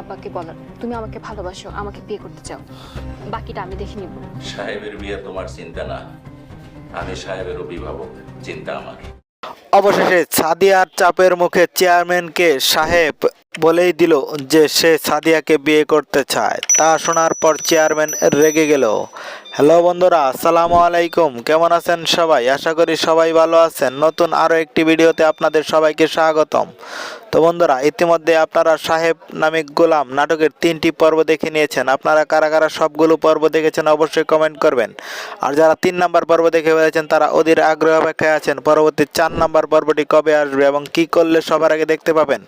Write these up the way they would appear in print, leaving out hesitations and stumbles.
আব্বাকে বলার তুমি আমাকে ভালোবাসো, আমাকে বিয়ে করতে চাও, বাকিটা আমি দেখে নিব। সাহেবের বিয়ে তোমার চিন্তা না, আমি সাহেবের অভিভাবক, চিন্তা আমার। অবশেষে সাদিয়ার চাপের মুখে চেয়ারম্যানকে সাহেব বলেই দিল যে সে সাদিয়াকে বিয়ে করতে চায়। তা শোনার পর চেয়ারম্যান রেগে গেল। হ্যালো বন্ধুরা, আসসালামু আলাইকুম। কেমন আছেন সবাই? আশা করি সবাই ভালো আছেন। নতুন আরও একটি ভিডিওতে আপনাদের সবাইকে স্বাগতম। তো বন্ধুরা, ইতিমধ্যে আপনারা সাহেব নামে গোলাম নাটকের 3টি পর্ব দেখে নিয়েছেন। আপনারা কারা কারা সবগুলো পর্ব দেখেছেন অবশ্যই কমেন্ট করবেন। আর যারা 3 নাম্বার পর্ব দেখে ফেলেছেন তারা অধীর আগ্রহ অপেক্ষায় আছেন পরবর্তী 4 নাম্বার পর্বটি কবে আসবে এবং কি করলে সবার আগে দেখতে পাবেন,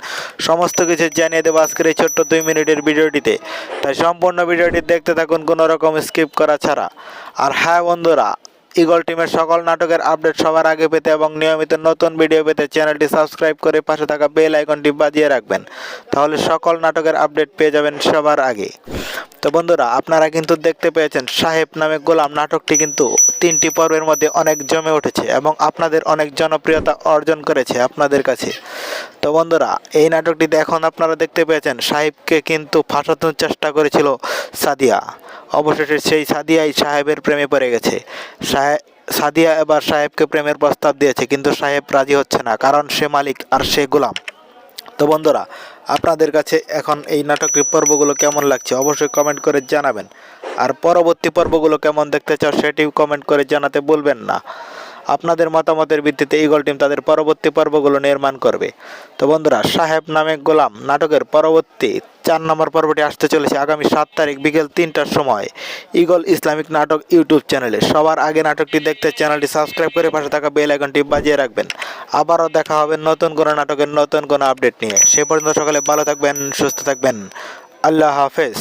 সমস্ত কিছু জানিয়ে দেবো আজকের এই ছোট্ট 2 মিনিটের ভিডিওটিতে। তাই সম্পূর্ণ ভিডিওটি দেখতে থাকুন কোনো রকম স্কিপ করা ছাড়া। আর হ্যাঁ বন্ধুরা, ঈগল টিমের সকল নাটকের আপডেট সবার আগে পেতে এবং নিয়মিত নতুন ভিডিও পেতে চ্যানেলটি সাবস্ক্রাইব করে পাশে থাকা বেল আইকনটি বাজিয়ে রাখবেন, তাহলে সকল নাটকের আপডেট পেয়ে যাবেন সবার আগে। তো বন্ধুরা, আপনারা কিন্তু দেখতে পেয়েছেন সাহেব নামে গোলাম নাটকটি কিন্তু 3টি পর্বের মধ্যে অনেক জমে উঠেছে এবং আপনাদের অনেক জনপ্রিয়তা অর্জন করেছে আপনাদের কাছে। তো বন্ধুরা, এই নাটকটিতে এখন আপনারা দেখতে পেয়েছেন সাহেবকে কিন্তু ফাঁসানোর চেষ্টা করেছিল সাদিয়া। অবশেষে সেই সাদিয়াই সাহেবের প্রেমে পড়ে গেছে। সাদিয়া এবার সাহেবকে প্রেমের প্রস্তাব দিয়েছে, কিন্তু সাহেব রাজি হচ্ছে না, কারণ সে মালিক আর সে গোলাম। তো বন্ধুরা, আপনাদের কাছে এখন এই নাটকের পর্বগুলো কেমন লাগছে অবশ্যই কমেন্ট করে জানাবেন। আর পরবর্তী পর্বগুলো কেমন দেখতে চাও সেটিও কমেন্ট করে জানাতে ভুলবেন না। আপনাদের মতামতের ভিত্তিতে ঈগল টিম তাদের পরবর্তী পর্বগুলো নির্মাণ করবে। তো বন্ধুরা, সাহেব নামে গোলাম নাটকের পরবর্তী 4 নম্বর পর্বটি আসতে চলেছে আগামী 7 তারিখ বিকেল 3টার সময় ঈগল ইসলামিক নাটক ইউটিউব চ্যানেলে। সবার আগে নাটকটি দেখতে চ্যানেলটি সাবস্ক্রাইব করে পাশে থাকা বেল আইকনটি বাজিয়ে রাখবেন। আবারও দেখা হবে নতুন কোনো নাটকের নতুন কোনো আপডেট নিয়ে। সে পর্যন্ত সকালে ভালো থাকবেন, সুস্থ থাকবেন। আল্লাহ হাফেজ।